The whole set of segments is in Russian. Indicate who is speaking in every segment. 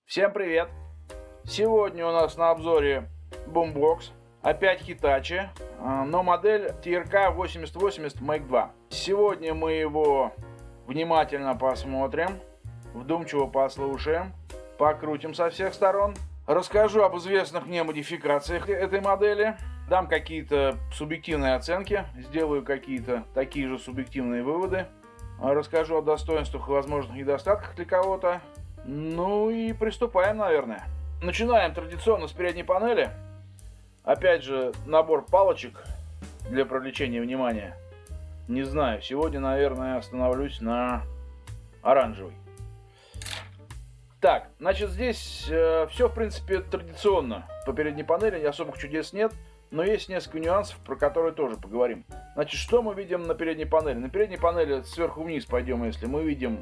Speaker 1: Всем привет! Сегодня у нас на обзоре Boombox, опять Hitachi, но модель TRK 8080 Make 2. Сегодня мы его внимательно посмотрим, вдумчиво послушаем, покрутим со всех сторон. Расскажу об известных мне модификациях этой модели, дам какие-то субъективные оценки, сделаю какие-то такие же субъективные выводы, расскажу о достоинствах и возможных недостатках для кого-то. Ну и приступаем, наверное. Начинаем традиционно с передней панели. Опять же, набор палочек для привлечения внимания. Не знаю, сегодня, наверное, остановлюсь на оранжевой. Так, значит, здесь все, в принципе, традиционно. По передней панели особых чудес нет, но есть несколько нюансов, про которые тоже поговорим. Значит, что мы видим на передней панели? На передней панели сверху вниз пойдем, если мы видим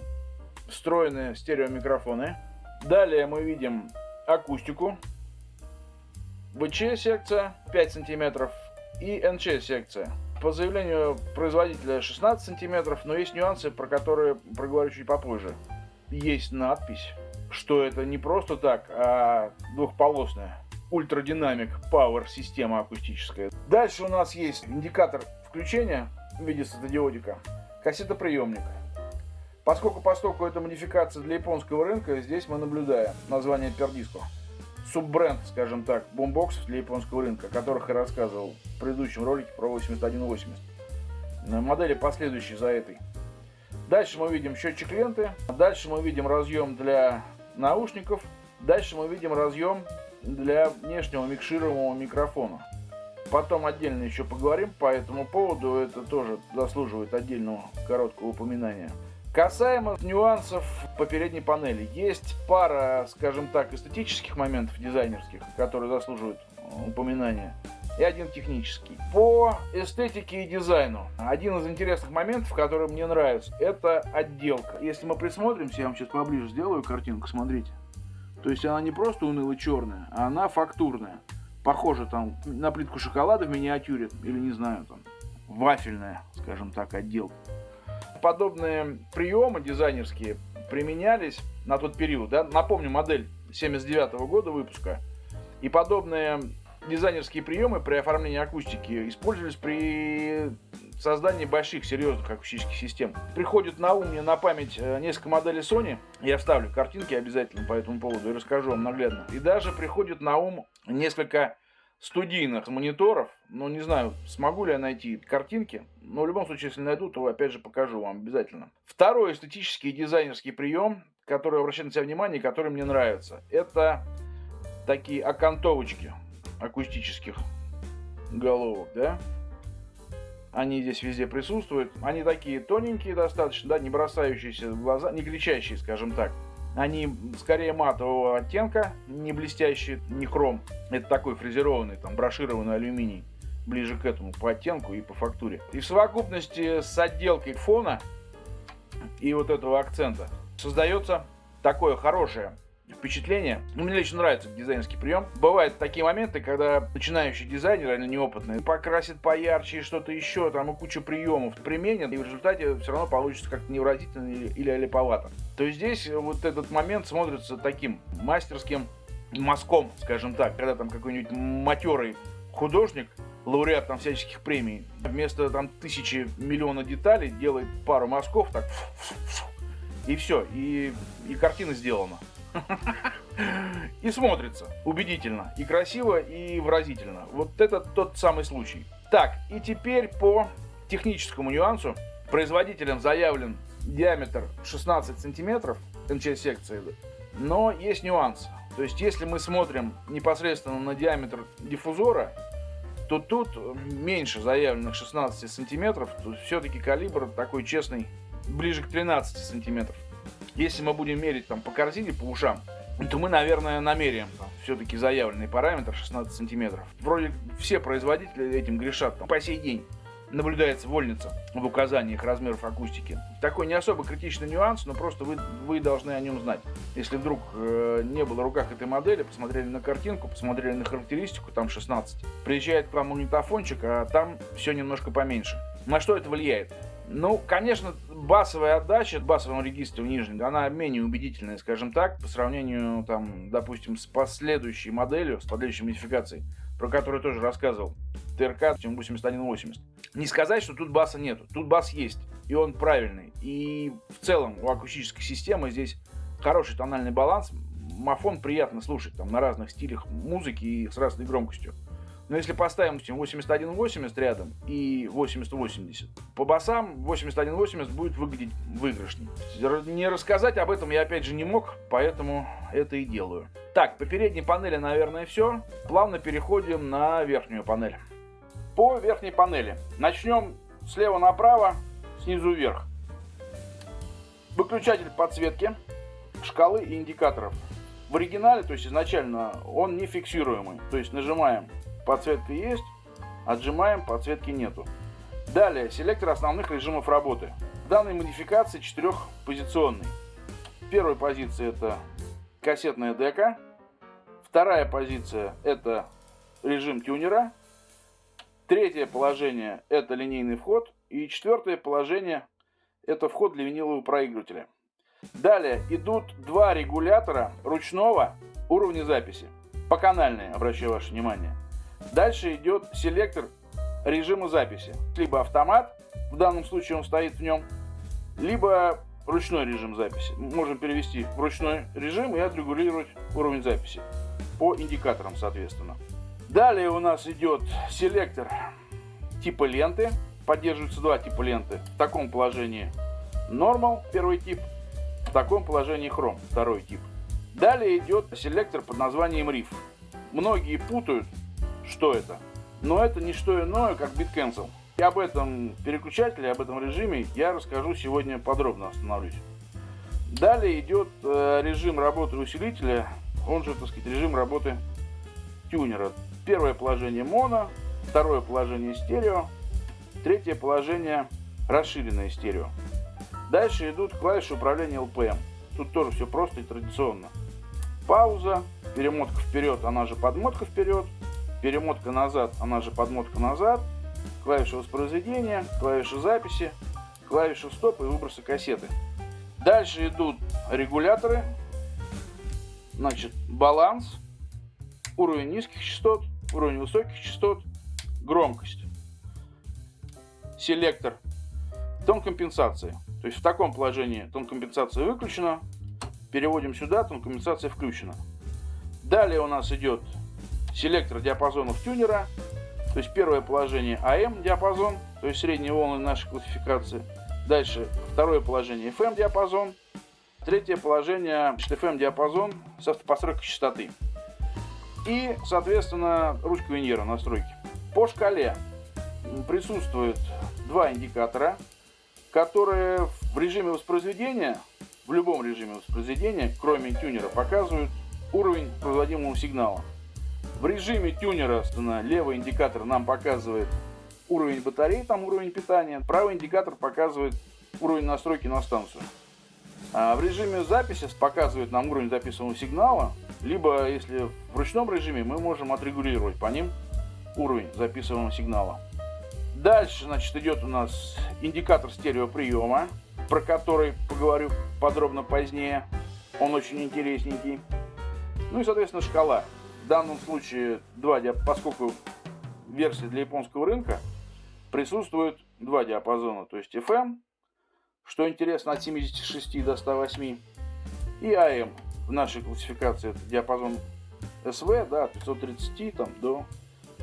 Speaker 1: встроенные стереомикрофоны. Далее мы видим акустику, ВЧ-секция 5 см и НЧ-секция. По заявлению производителя 16 см, но есть нюансы, про которые проговорю чуть попозже. Есть надпись, что это не просто так, а двухполосная ультрадинамик Power система акустическая. Дальше у нас есть индикатор включения в виде светодиодика, кассетоприемник. Поскольку это модификация для японского рынка, здесь мы наблюдаем название Perdisco. Суббренд, скажем так, бумбоксов для японского рынка, о которых я рассказывал в предыдущем ролике про 8180. Модели последующие за этой. Дальше мы видим счетчик ленты. Дальше мы видим разъем для наушников. Дальше мы видим разъем для внешнего микшируемого микрофона. Потом отдельно еще поговорим по этому поводу. Это тоже заслуживает отдельного короткого упоминания. Касаемо нюансов по передней панели, есть пара, скажем так, эстетических моментов дизайнерских, которые заслуживают упоминания, и один технический. По эстетике и дизайну, один из интересных моментов, который мне нравится, это отделка. Если мы присмотримся, я вам сейчас поближе сделаю картинку, смотрите. То есть она не просто уныло черная, а она фактурная. Похожа там на плитку шоколада в миниатюре, или не знаю, там вафельная, скажем так, отделка. Подобные приемы дизайнерские применялись на тот период. Да? Напомню, модель 79 года выпуска. И подобные дизайнерские приемы при оформлении акустики использовались при создании больших, серьезных акустических систем. Приходит на ум мне на память несколько моделей Sony. Я вставлю картинки обязательно по этому поводу и расскажу вам наглядно. И даже приходит на ум несколько студийных мониторов, но не знаю, смогу ли я найти картинки, но в любом случае, если найду, то опять же покажу вам обязательно. Второй эстетический и дизайнерский прием, который обращает на себя внимание и который мне нравится, это такие окантовочки акустических головок, да? Они здесь везде присутствуют, они такие тоненькие достаточно, да, не бросающиеся в глаза, не кричащие, скажем так. Они скорее матового оттенка, не блестящие, не хром. Это такой фрезерованный, там, брошированный алюминий. Ближе к этому по оттенку и по фактуре. И в совокупности с отделкой фона и вот этого акцента создается такое хорошее впечатление. Мне лично нравится дизайнерский прием. Бывают такие моменты, когда начинающий дизайнер или неопытный покрасит поярче и что-то еще, там и кучу приемов применит, и в результате все равно получится как-то невыразительно или олиповато. То есть здесь вот этот момент смотрится таким мастерским мазком, скажем так, когда там какой-нибудь матерый художник, лауреат там всяческих премий, вместо там тысячи миллиона деталей делает пару мазков, так, и все, и картина сделана. И смотрится убедительно, и красиво, и выразительно. Вот это тот самый случай. Так, и теперь по техническому нюансу. Производителем заявлен диаметр 16 сантиметров НЧ-секции, но есть нюанс. То есть, если мы смотрим непосредственно на диаметр диффузора, то тут меньше заявленных 16 сантиметров. Тут все-таки калибр такой честный, ближе к 13 сантиметров. Если мы будем мерить там по корзине, по ушам, то мы, наверное, намеряем все-таки заявленный параметр 16 сантиметров. Вроде все производители этим грешат. Там, по сей день наблюдается вольница в указаниях размеров акустики. Такой не особо критичный нюанс, но просто вы должны о нем знать. Если вдруг не было в руках этой модели, посмотрели на картинку, посмотрели на характеристику, там 16. Приезжает к вам магнитофончик, а там все немножко поменьше. На что это влияет? Ну, конечно, басовая отдача в басовом регистре в нижнем, она менее убедительная, скажем так, по сравнению, там, допустим, с последующей моделью, с последующей модификацией, про которую я тоже рассказывал, ТРК 8180. Не сказать, что тут баса нету. Тут бас есть, и он правильный. И в целом у акустической системы здесь хороший тональный баланс. Мафон приятно слушать там, на разных стилях музыки и с разной громкостью. Но если поставим 8180 рядом и 8080, по басам 8180 будет выглядеть выигрышней. Не рассказать об этом я опять же не мог, поэтому это и делаю. Так, по передней панели, наверное, все. Плавно переходим на верхнюю панель. По верхней панели. Начнем слева направо, снизу вверх. Выключатель подсветки, шкалы и индикаторов. В оригинале, то есть изначально, он не фиксируемый. То есть нажимаем, подсветка есть, отжимаем, подсветки нету. Далее, селектор основных режимов работы. В данной модификации 4-позиционный. Первая позиция это кассетная дека. Вторая позиция это режим тюнера. Третье положение это линейный вход. И четвертое положение это вход для винилового проигрывателя. Далее идут два регулятора ручного уровня записи. Поканальные, обращаю ваше внимание. Дальше идет селектор режима записи. Либо автомат, в данном случае он стоит в нем, либо ручной режим записи. Можем перевести в ручной режим и отрегулировать уровень записи по индикаторам, соответственно. Далее у нас идет селектор типа ленты. Поддерживаются два типа ленты. В таком положении Normal, первый тип. В таком положении Chrome, второй тип. Далее идет селектор под названием Riff. Многие путают, что это. Но это не что иное, как Beat Cancel. И об этом переключателе, об этом режиме я расскажу сегодня подробно, остановлюсь. Далее идет режим работы усилителя, он же, так сказать, режим работы тюнера. Первое положение моно, второе положение стерео, третье положение расширенное стерео. Дальше идут клавиши управления LPM. Тут тоже все просто и традиционно. Пауза, перемотка вперед, она же подмотка вперед, перемотка назад, она же подмотка назад, клавиша воспроизведения, клавиша записи, клавиша стоп и выброса кассеты. Дальше идут регуляторы, значит, баланс, уровень низких частот, уровень высоких частот, громкость, селектор, тон компенсации. То есть в таком положении тон компенсации выключена, переводим сюда, тон компенсация включена. Далее у нас идет селектор диапазонов тюнера, то есть первое положение AM диапазон, то есть средние волны нашей классификации. Дальше второе положение FM диапазон, третье положение FM диапазон с автопостройкой частоты. И, соответственно, ручка Виньера настройки. По шкале присутствует два индикатора, которые в режиме воспроизведения, в любом режиме воспроизведения, кроме тюнера, показывают уровень производимого сигнала. В режиме тюнера, левый индикатор нам показывает уровень батареи, там уровень питания, правый индикатор показывает уровень настройки на станцию. А в режиме записи показывает нам уровень записанного сигнала, либо если в ручном режиме мы можем отрегулировать по ним уровень записанного сигнала. Дальше, значит, идет у нас индикатор стереоприема, про который поговорю подробно позднее. Он очень интересненький. Ну и, соответственно, шкала. В данном случае поскольку версия для японского рынка, присутствует два диапазона. То есть FM, что интересно, от 76 до 108, и AM. В нашей классификации это диапазон SV, да, от 530 там, до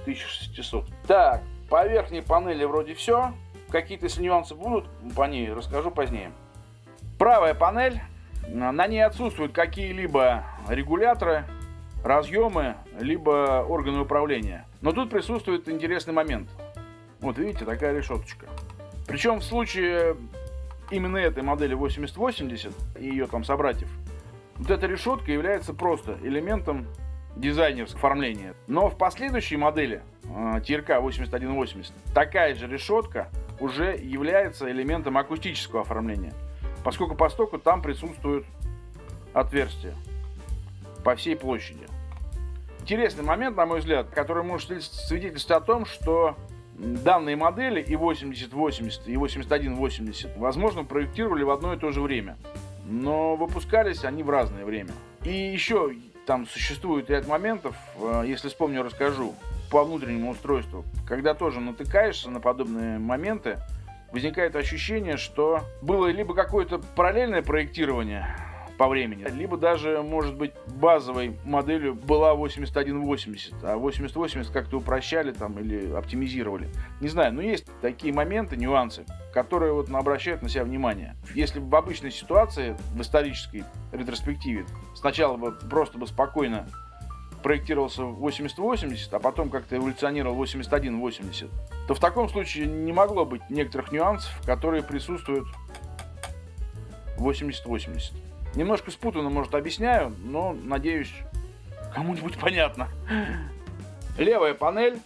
Speaker 1: 1600. Так, по верхней панели вроде все. Какие-то, если нюансы будут по ней, расскажу позднее. Правая панель, на ней отсутствуют какие-либо регуляторы, разъемы, либо органы управления. Но тут присутствует интересный момент. Вот видите, такая решеточка. Причем в случае именно этой модели 8080 и ее там собратьев, вот эта решетка является просто элементом дизайнерского оформления. Но в последующей модели TRK 8180 такая же решетка уже является элементом акустического оформления, поскольку по стоку там присутствуют отверстия по всей площади. Интересный момент, на мой взгляд, который может свидетельствовать о том, что Данные модели и 8080, и 8180, возможно, проектировали в одно и то же время, но выпускались они в разное время. И еще там существует ряд моментов, если вспомню, расскажу, по внутреннему устройству. Когда тоже натыкаешься на подобные моменты, возникает ощущение, что было либо какое-то параллельное проектирование по времени, либо даже, может быть, базовой моделью была 8180, а 8080 как-то упрощали там или оптимизировали. Не знаю, но есть такие моменты, нюансы, которые вот обращают на себя внимание. Если в обычной ситуации, в исторической ретроспективе, сначала бы просто бы спокойно проектировался 8080, а потом как-то эволюционировал 8180, то в таком случае не могло быть некоторых нюансов, которые присутствуют в 8080. Немножко спутанно, может, объясняю, но, надеюсь, кому-нибудь понятно. Левая панель.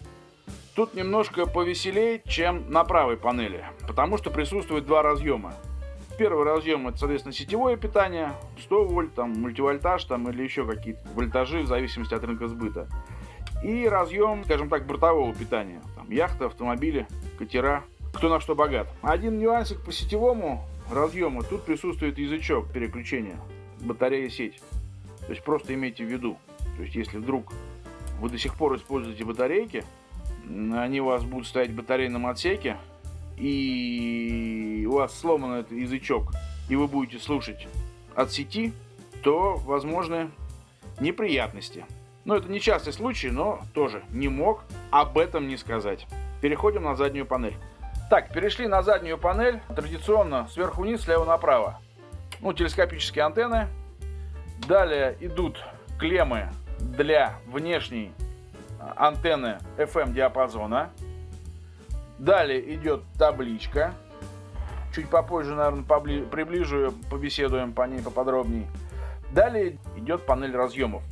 Speaker 1: Тут немножко повеселее, чем на правой панели, потому что присутствует два разъема. Первый разъем — это, соответственно, сетевое питание, 100 вольт, там, мультивольтаж там, или еще какие-то вольтажи в зависимости от рынка сбыта. И разъем, скажем так, бортового питания. Там, яхты, автомобили, катера, кто на что богат. Один нюансик по сетевому разъему. Тут присутствует язычок переключения батарея-сеть. То есть просто имейте в виду. То есть если вдруг вы до сих пор используете батарейки, они у вас будут стоять в батарейном отсеке, и у вас сломан этот язычок, и вы будете слушать от сети, то возможны неприятности. Но это не частый случай, но тоже не мог об этом не сказать. Переходим на заднюю панель. Так, перешли на заднюю панель. Традиционно сверху вниз, слева направо. Телескопические антенны. Далее идут клеммы для внешней антенны FM диапазона. Далее идет табличка. Чуть попозже, наверное, приближу ее, побеседуем по ней поподробнее. Далее идет панель разъемов.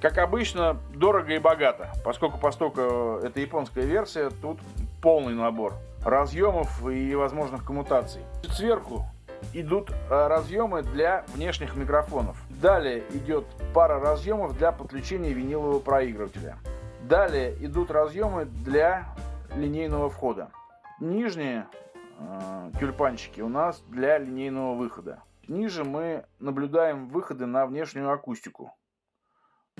Speaker 1: Как обычно, дорого и богато, поскольку это японская версия, тут полный набор разъемов и возможных коммутаций. Сверху идут разъемы для внешних микрофонов. Далее идет пара разъемов для подключения винилового проигрывателя. Далее идут разъемы для линейного входа. Нижние тюльпанчики у нас для линейного выхода. Ниже мы наблюдаем выходы на внешнюю акустику.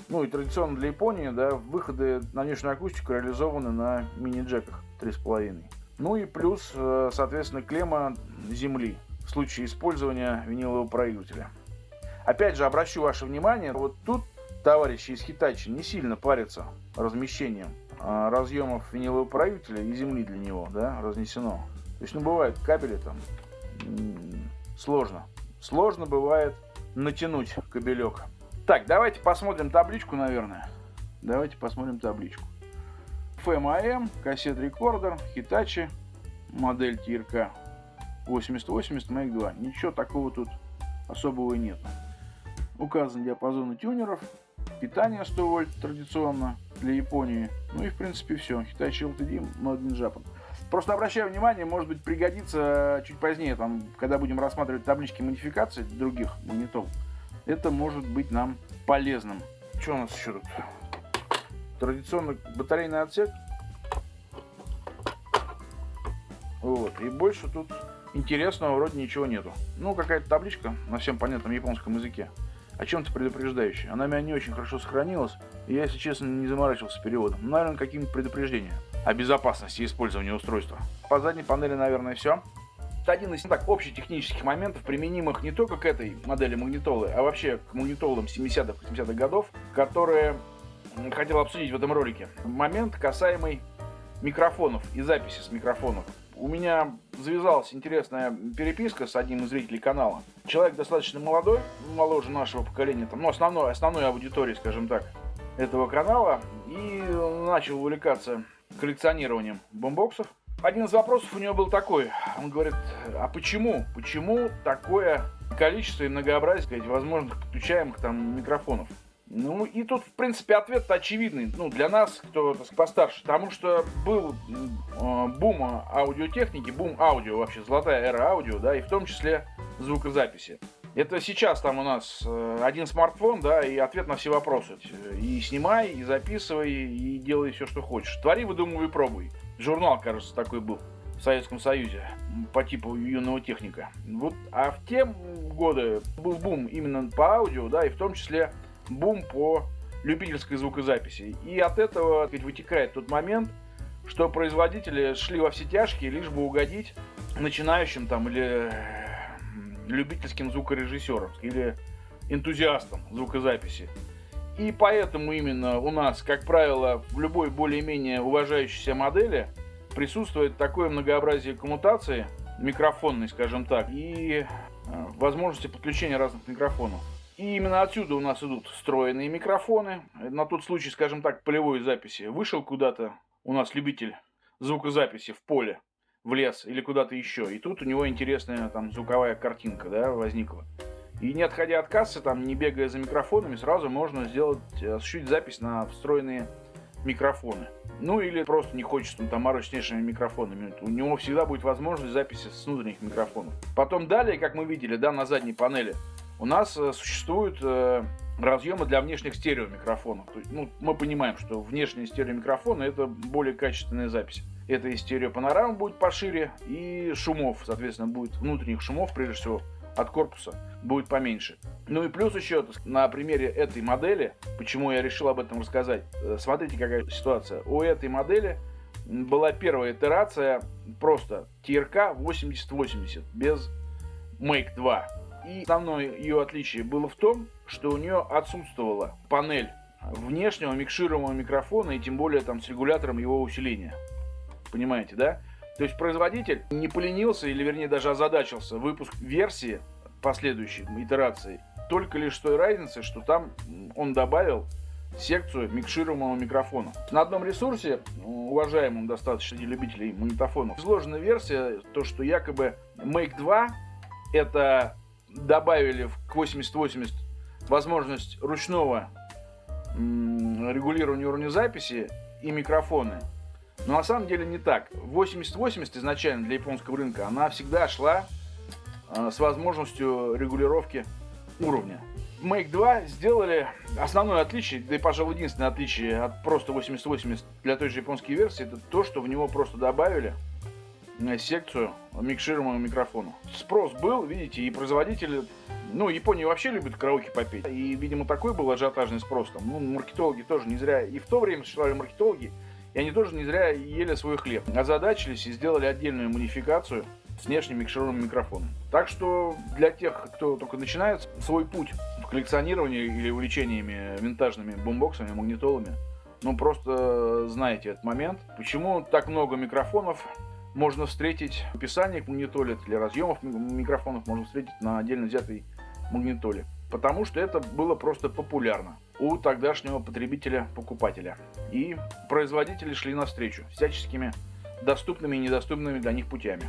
Speaker 1: И традиционно для Японии, выходы на внешнюю акустику реализованы на мини-джеках 3,5. И плюс, соответственно, клемма земли в случае использования винилового проигрывателя. Опять же, обращу ваше внимание, вот тут товарищи из Hitachi не сильно парятся размещением разъемов винилового проигрывателя и земли для него, разнесено. То есть, бывают кабели там, сложно. Сложно бывает натянуть кабелек. Так, давайте посмотрим табличку, наверное. Давайте посмотрим табличку. FM-AM, кассет-рекордер, Hitachi, модель TRK 8080 Make 2. Ничего такого тут особого и нет. Указан диапазон тюнеров, питание 100 вольт традиционно для Японии. И в принципе все. Hitachi LTD, Made in Japan. Просто обращаю внимание, может быть, пригодится чуть позднее, когда будем рассматривать таблички модификаций других магнитол. Это может быть нам полезным. Что у нас еще тут? Традиционно батарейный отсек. И больше тут интересного вроде ничего нету. Какая-то табличка на всем понятном японском языке. О чем-то предупреждающее. Она у меня не очень хорошо сохранилась. И я, если честно, не заморачивался переводом. Наверное, какие-нибудь предупреждения о безопасности использования устройства. По задней панели, наверное, все. Это один из общих технических моментов, применимых не только к этой модели магнитолы, а вообще к магнитолам 70-х, 80-х годов, которые хотел обсудить в этом ролике. Момент, касаемый микрофонов и записи с микрофонов. У меня завязалась интересная переписка с одним из зрителей канала. Человек достаточно молодой, моложе нашего поколения, основной аудитории, скажем так, этого канала, и начал увлекаться коллекционированием бумбоксов. Один из вопросов у него был такой. Он говорит, а почему такое количество и многообразие возможных подключаемых микрофонов? И тут, в принципе, ответ очевидный, для нас, кто постарше. Потому что был бум аудиотехники, бум аудио, вообще золотая эра аудио, и в том числе звукозаписи. Это сейчас у нас один смартфон, и ответ на все вопросы. И снимай, и записывай, и делай все, что хочешь. Твори, выдумывай, пробуй. Журнал, кажется, такой был в Советском Союзе по типу юного техника. Вот, а в те годы был бум именно по аудио, да, и в том числе бум по любительской звукозаписи. И от этого, так сказать, вытекает тот момент, что производители шли во все тяжкие, лишь бы угодить начинающим там или любительским звукорежиссерам, или энтузиастам звукозаписи. И поэтому именно у нас, как правило, в любой более-менее уважающейся модели присутствует такое многообразие коммутации, микрофонной, скажем так, и возможности подключения разных микрофонов. И именно отсюда у нас идут встроенные микрофоны. На тот случай, скажем так, полевой записи. Вышел куда-то у нас любитель звукозаписи в поле, в лес или куда-то еще. И тут у него интересная там звуковая картинка, да, возникла. И не отходя от кассы, там, не бегая за микрофонами, сразу можно осуществить запись на встроенные микрофоны. Ну или просто не хочется там морочить с внешними микрофонами. У него всегда будет возможность записи с внутренних микрофонов. Потом далее, как мы видели, да, на задней панели, у нас существуют разъемы для внешних стереомикрофонов. То есть, ну, мы понимаем, что внешние стереомикрофоны — это более качественная запись. Это и стереопанорама будет пошире, и шумов, соответственно, будет внутренних шумов, прежде всего, от корпуса будет поменьше. Ну и плюс еще на примере этой модели, почему я решил об этом рассказать. Смотрите, какая ситуация. У этой модели была первая итерация просто TRK 8080 без Make 2. И основное ее отличие было в том, что у нее отсутствовала панель внешнего микшируемого микрофона, и тем более там с регулятором его усиления. Понимаете, да? То есть производитель не поленился, или вернее даже озадачился выпуск версии последующей итерации только лишь с той разницей, что там он добавил секцию микшируемого микрофона. На одном ресурсе, уважаемым достаточно любителей магнитофонов, изложена версия, то что якобы Make 2 это добавили к 8080 возможность ручного регулирования уровня записи и микрофоны. Но на самом деле не так. 8080 изначально для японского рынка, она всегда шла с возможностью регулировки уровня. Make 2 сделали основное отличие, да и, пожалуй, единственное отличие от просто 8080 для той же японской версии, это то, что в него просто добавили секцию микшируемого микрофона. Спрос был, видите, и производители, ну, Япония вообще любит караоке попеть, и, видимо, такой был ажиотажный спрос. Там, ну, маркетологи тоже не зря, и в то время существовали маркетологи, и они тоже не зря ели свой хлеб. Озадачились и сделали отдельную модификацию с внешним микшируемым микрофоном. Так что для тех, кто только начинает свой путь в коллекционировании или увлечениями винтажными бумбоксами, магнитолами, ну просто знаете этот момент. Почему так много микрофонов можно встретить в описании к магнитоле, для разъемов микрофонов можно встретить на отдельно взятой магнитоле? Потому что это было просто популярно у тогдашнего потребителя-покупателя. И производители шли навстречу всяческими доступными и недоступными для них путями.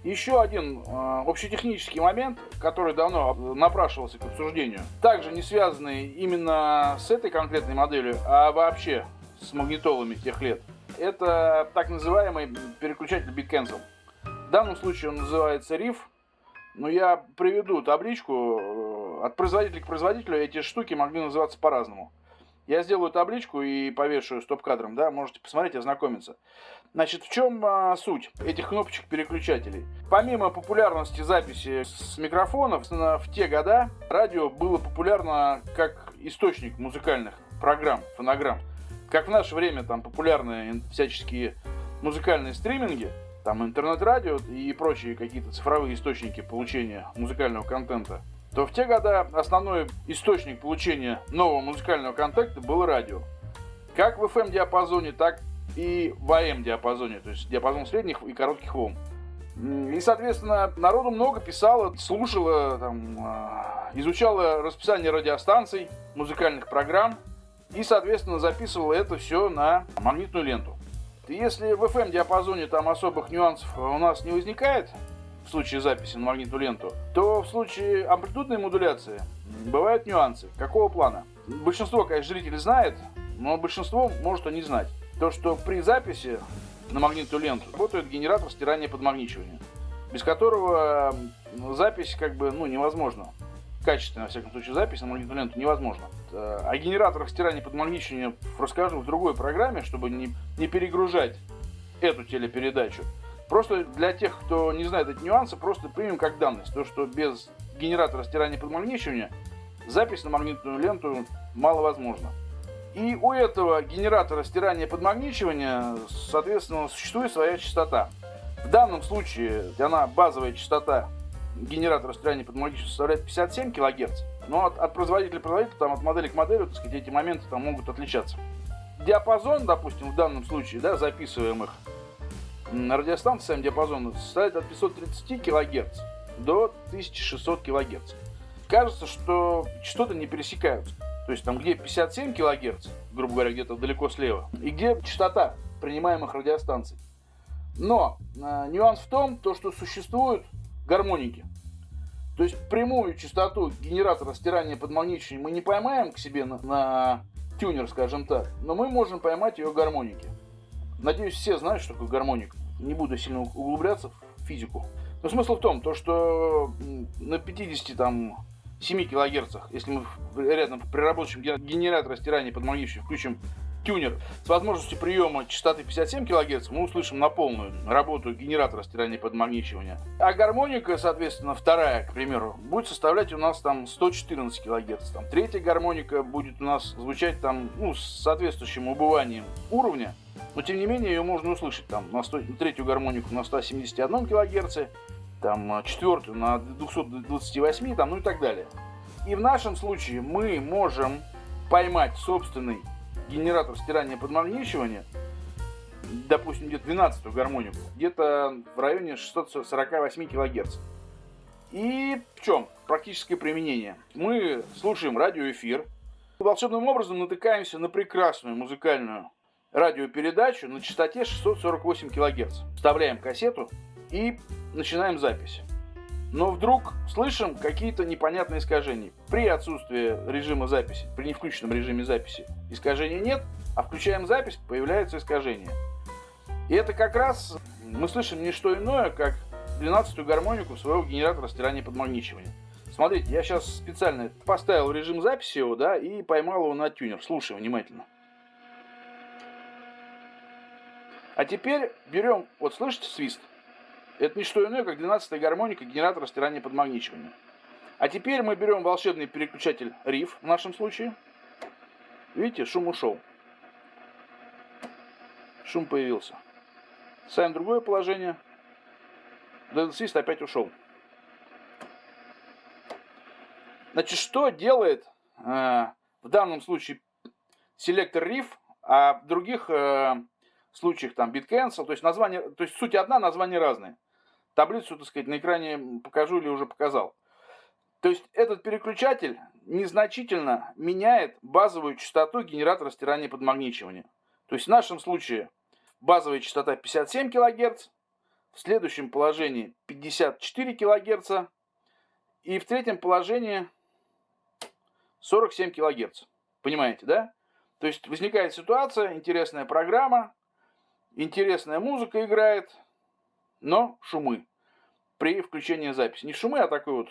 Speaker 1: Еще один общетехнический момент, который давно напрашивался к обсуждению, также не связанный именно с этой конкретной моделью, а вообще с магнитолами тех лет, это так называемый переключатель Bit Cancel. В данном случае он называется RIF, но я приведу табличку. От производителя к производителю эти штуки могли называться по-разному. Я сделаю табличку и повешу стоп-кадром, да, можете посмотреть, ознакомиться. Значит, в чем суть этих кнопочек-переключателей? Помимо популярности записи с микрофонов, в те года радио было популярно как источник музыкальных программ, фонограмм. Как в наше время там популярны всяческие музыкальные стриминги, там интернет-радио и прочие какие-то цифровые источники получения музыкального контента, то в те годы основной источник получения нового музыкального контента было радио. Как в FM-диапазоне, так и в AM-диапазоне, то есть диапазон средних и коротких волн. И, соответственно, народу много писало, слушало, там, изучало расписание радиостанций, музыкальных программ и, соответственно, записывало это все на магнитную ленту. И если в FM-диапазоне там особых нюансов у нас не возникает, в случае записи на магнитную ленту, то в случае амплитудной модуляции бывают нюансы. Какого плана? Большинство, конечно, зрителей знает, но большинство может и не знать. То, что при записи на магнитную ленту работает генератор стирания подмагничивания, без которого запись невозможна. качественная, во всяком случае, запись на магнитную ленту невозможно. О генераторах стирания под магничиванием расскажу в другой программе, чтобы не перегружать эту телепередачу. Просто для тех, кто не знает эти нюансы, просто примем как данность. То, что без генератора стирания под магничивания запись на магнитную ленту маловозможна. И у этого генератора стирания под магничивания, соответственно, существует своя частота. В данном случае она, базовая частота генератора стирания под магничивания составляет 57 кГц, но от производителя к производителю, там, от модели к модели, так сказать, эти моменты там могут отличаться. Диапазон, допустим, в данном случае, да, записываемых радиостанций, сам диапазон составляет от 530 кГц до 1600 кГц. Кажется, что частоты не пересекаются. То есть там где 57 кГц, грубо говоря, где-то далеко слева, и где частота принимаемых радиостанций. Но нюанс в том, что существуют гармоники. То есть прямую частоту генератора стирания под магничиванием мы не поймаем к себе на тюнер, скажем так, но мы можем поймать ее гармоники. Надеюсь, все знают, что такое гармоника. Не буду сильно углубляться в физику. Но смысл в том, что на 57 кГц, если мы рядом при рабочем генераторе стирания под магничиванием включим тюнер с возможностью приема частоты 57 кГц, мы услышим на полную работу генератора стирания под магничивания. А гармоника, соответственно, вторая, к примеру, будет составлять у нас там 114 кГц. Там третья гармоника будет у нас звучать там, с соответствующим убыванием уровня, но тем не менее ее можно услышать там третью гармонику на 171 кГц, там четвертую на 228, там, и так далее. И в нашем случае мы можем поймать собственный генератор стирания под магничивания, допустим, где-то 12-ю гармонику, где-то в районе 648 кГц. И в чем практическое применение? Мы слушаем радиоэфир, волшебным образом натыкаемся на прекрасную музыкальную радиопередачу на частоте 648 кГц. Вставляем кассету и начинаем запись. Но вдруг слышим какие-то непонятные искажения. При отсутствии режима записи, при невключенном режиме записи искажений нет, а включаем запись, появляются искажения. И это как раз мы слышим не что иное, как 12-ю гармонику своего генератора стирания под магничиванием. Смотрите, я сейчас специально поставил режим записи его, да, и поймал его на тюнер. Слушаем внимательно. А теперь берем, вот слышите свист? Это не что иное, как 12-я гармоника генератора стирания под магничиванием. А теперь мы берем волшебный переключатель риф в нашем случае. Видите, шум ушел. Шум появился. Ставим другое положение. Этот свист опять ушел. Значит, что делает в данном случае селектор риф, а в других случаях там bit cancel, то есть название, то есть суть одна, названия разные. Таблицу, так сказать, на экране покажу или уже показал. То есть этот переключатель незначительно меняет базовую частоту генератора стирания под магничиванием. То есть в нашем случае базовая частота 57 кГц, в следующем положении 54 кГц и в третьем положении 47 кГц. Понимаете, да? То есть возникает ситуация, интересная программа, интересная музыка играет, но шумы при включении записи. Не шумы, а такой вот.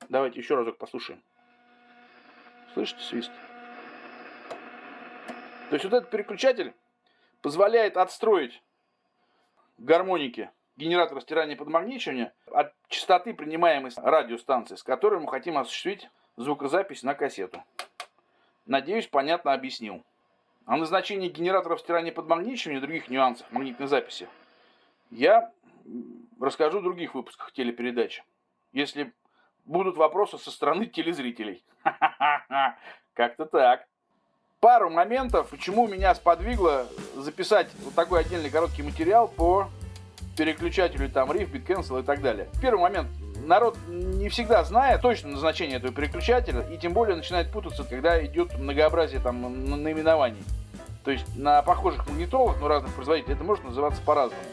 Speaker 1: Давайте еще разок послушаем. Слышите свист? То есть вот этот переключатель позволяет отстроить гармоники генератора стирания под магничивания от частоты принимаемой радиостанции, с которой мы хотим осуществить звукозапись на кассету. Надеюсь, понятно объяснил. О назначении генераторов стирания под магничивания и других нюансах магнитной записи я расскажу в других выпусках телепередач, если будут вопросы со стороны телезрителей. Как-то так. Пару моментов, почему меня сподвигло записать вот такой отдельный короткий материал по переключателю там риф, bit cancel и так далее. Первый момент. Народ не всегда знает точно назначение этого переключателя, и тем более начинает путаться, когда идет многообразие там наименований. То есть на похожих магнитолах, но разных производителей, это может называться по-разному.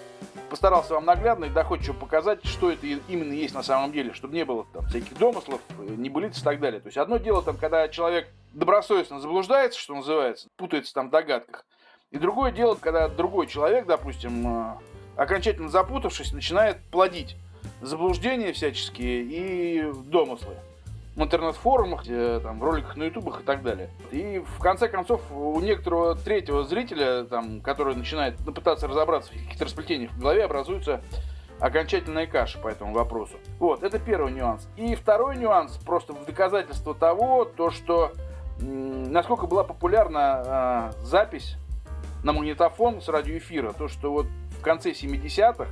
Speaker 1: Постарался вам наглядно и доходчиво показать, что это именно есть на самом деле, чтобы не было там всяких домыслов, небылиц и так далее. То есть одно дело, там, когда человек добросовестно заблуждается, что называется, путается там в догадках, и другое дело, когда другой человек, допустим, окончательно запутавшись, начинает плодить заблуждения всяческие и домыслы. в интернет-форумах, там, в роликах на ютубах и так далее. И в конце концов у некоторого третьего зрителя, там, который начинает пытаться разобраться в каких-то расплетениях в голове, образуется окончательная каша по этому вопросу. Вот, это первый нюанс. И второй нюанс, просто в доказательство того, то, что насколько была популярна запись на магнитофон с радиоэфира, то, что вот в конце 70-х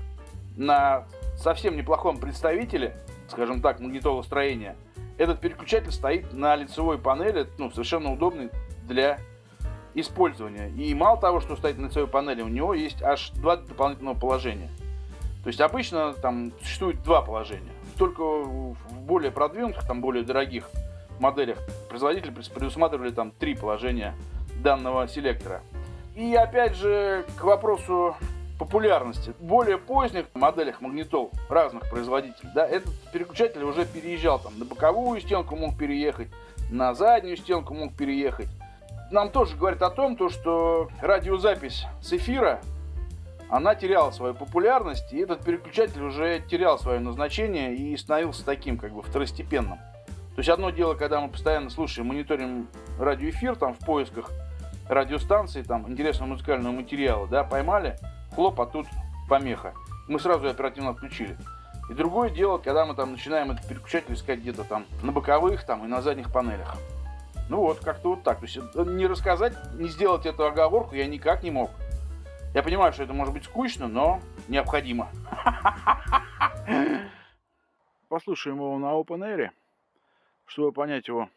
Speaker 1: на совсем неплохом представителе, скажем так, магнитолостроения, этот переключатель стоит на лицевой панели, ну, совершенно удобный для использования. И мало того, что стоит на лицевой панели, у него есть аж два дополнительного положения. То есть обычно там существует два положения. Только в более продвинутых, там более дорогих моделях производители предусматривали там три положения данного селектора. И опять же к вопросу популярности. В более поздних моделях магнитол разных производителей, да, этот переключатель уже переезжал там на боковую стенку, мог переехать, на заднюю стенку мог переехать. Нам тоже говорит о том, что радиозапись с эфира, она теряла свою популярность, и этот переключатель уже терял свое назначение и становился таким, как бы, второстепенным. То есть одно дело, когда мы постоянно слушаем, мониторим радиоэфир там в поисках радиостанции, там, интересного музыкального материала, да, поймали, хлоп, а тут помеха. Мы сразу ее оперативно отключили. И другое дело, когда мы там начинаем этот переключатель искать где-то там на боковых там и на задних панелях. Ну вот, как-то вот так. То есть не рассказать, не сделать эту оговорку я никак не мог. Я понимаю, что это может быть скучно, но необходимо. Послушаем его на Open Air, чтобы понять его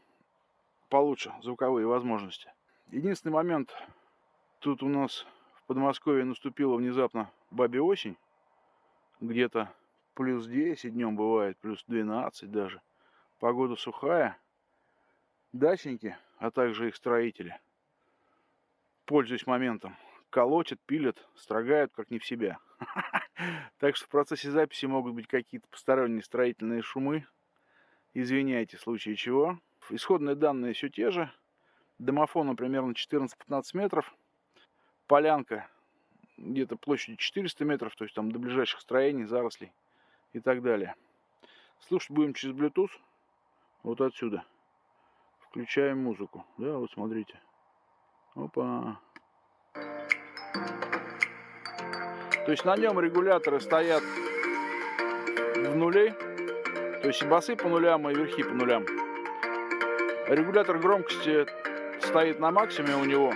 Speaker 1: получше, звуковые возможности. Единственный момент, тут у нас в Подмосковье наступила внезапно бабья осень. Где-то плюс 10 днем бывает, плюс 12 даже. Погода сухая. Дачники, а также их строители, пользуясь моментом, колотят, пилят, строгают как не в себя. Так что в процессе записи могут быть какие-то посторонние строительные шумы. Извиняйте, в случае чего. Исходные данные все те же. Домофону примерно 14-15 метров. Полянка где-то площадью 400 метров, то есть там до ближайших строений, зарослей и так далее. Слушать будем через Bluetooth. Вот отсюда. Включаем музыку. Да, вот смотрите. Опа. То есть на нем регуляторы стоят в нуле. То есть и басы по нулям, и верхи по нулям. Регулятор громкости стоит на максимуме у него.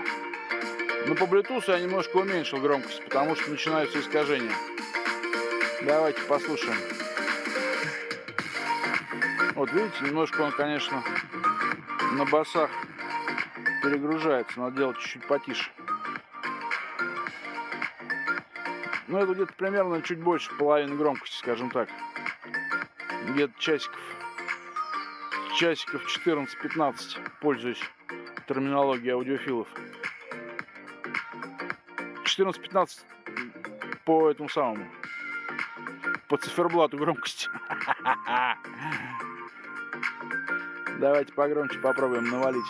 Speaker 1: Но по Bluetooth я немножко уменьшил громкость, потому что начинаются искажения. Давайте послушаем. Вот видите, немножко он, конечно, на басах перегружается. Надо делать чуть-чуть потише. Ну, это где-то примерно чуть больше половины громкости, скажем так. Где-то часиков 14-15, пользуюсь терминологией аудиофилов. 14-15 по этому самому, по циферблату громкости. Давайте погромче попробуем навалить.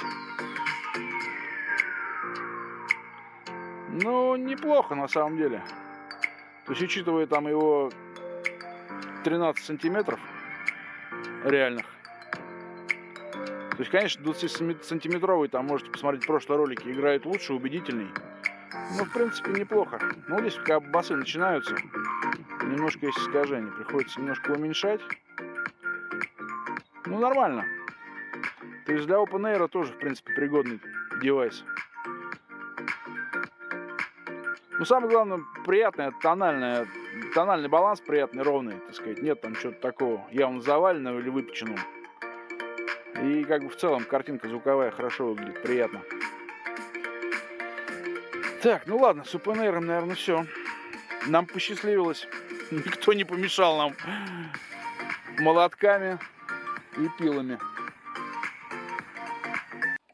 Speaker 1: Ну, неплохо на самом деле. То есть, учитывая там его 13 сантиметров реальных. То есть, конечно, 20-сантиметровый, там можете посмотреть прошлые ролики, играет лучше, убедительней. Ну, в принципе, неплохо. Но здесь, когда басы начинаются, немножко есть искажение. Приходится немножко уменьшать. Ну, нормально. То есть для Open Air тоже, в принципе, пригодный девайс. Ну, самое главное, приятное, тональный баланс приятный, ровный, так сказать. Нет там чего-то такого явно заваленного или выпеченного. И как бы в целом картинка звуковая хорошо выглядит, приятно. Так, ну ладно, с Open Air, наверное, все. Нам посчастливилось. Никто не помешал нам молотками и пилами.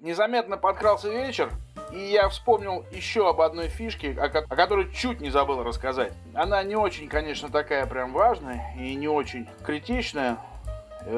Speaker 1: Незаметно подкрался вечер, и я вспомнил еще об одной фишке, о которой чуть не забыл рассказать. Она не очень, конечно, такая прям важная и не очень критичная,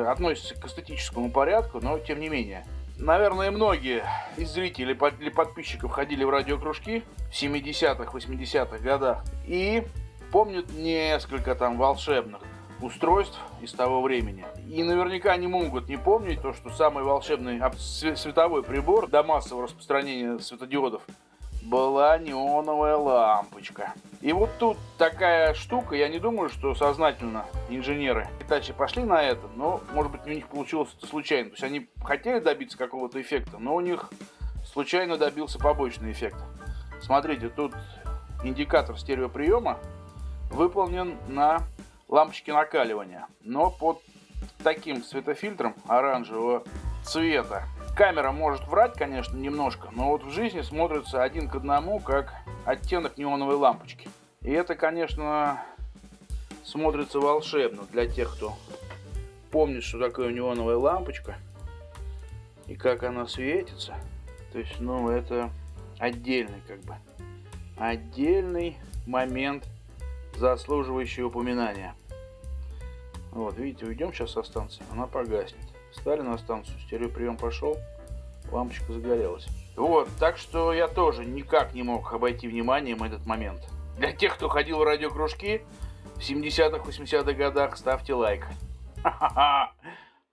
Speaker 1: относится к эстетическому порядку, но тем не менее. Наверное, многие из зрителей или подписчиков ходили в радиокружки в 70-х, 80-х годах и помнят несколько там волшебных устройств из того времени. И наверняка не могут не помнить то, что самый волшебный световой прибор до массового распространения светодиодов была неоновая лампочка. И вот тут такая штука, я не думаю, что сознательно инженеры Hitachi пошли на это, но, может быть, у них получилось это случайно. То есть они хотели добиться какого-то эффекта, но у них случайно добился побочный эффект. Смотрите, тут индикатор стереоприема выполнен на лампочке накаливания, но под таким светофильтром оранжевого цвета. Камера может врать, конечно, немножко, но вот в жизни смотрится один к одному, как оттенок неоновой лампочки. И это, конечно, смотрится волшебно для тех, кто помнит, что такое неоновая лампочка и как она светится. То есть, ну, это отдельный, отдельный момент, заслуживающий упоминания. Вот, видите, уйдем сейчас со станции, она погаснет. Встали на станцию, стереоприем пошел, лампочка загорелась. Вот, так что я тоже никак не мог обойти вниманием этот момент. Для тех, кто ходил в радиокружки в 70-х, 80-х годах, ставьте лайк. Ха-ха-ха!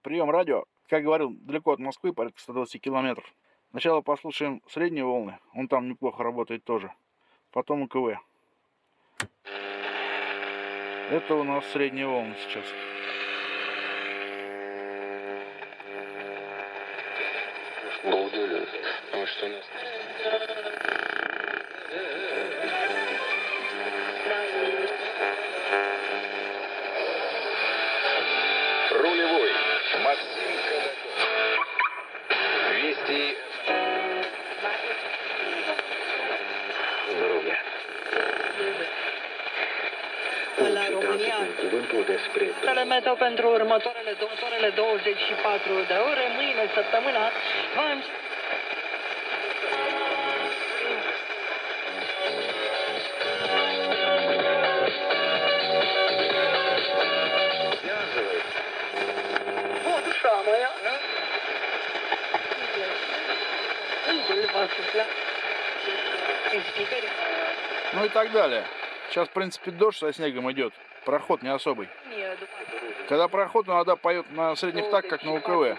Speaker 1: Прием радио, как говорил, далеко от Москвы, порядка 120 километров. Сначала послушаем средние волны, он там неплохо работает тоже. Потом УКВ. Это у нас средние волны сейчас.
Speaker 2: Что у нас? Рулевой Максим Вести здоровья.
Speaker 3: La România. Meteo pentru următoarele 24 de ore, mâine săptămâna va începe. Вот душа моя.
Speaker 1: Ну и так далее. Сейчас, в принципе, дождь со снегом идет. Проход не особый. Когда проход, вода поет на средних так, как на УКВ.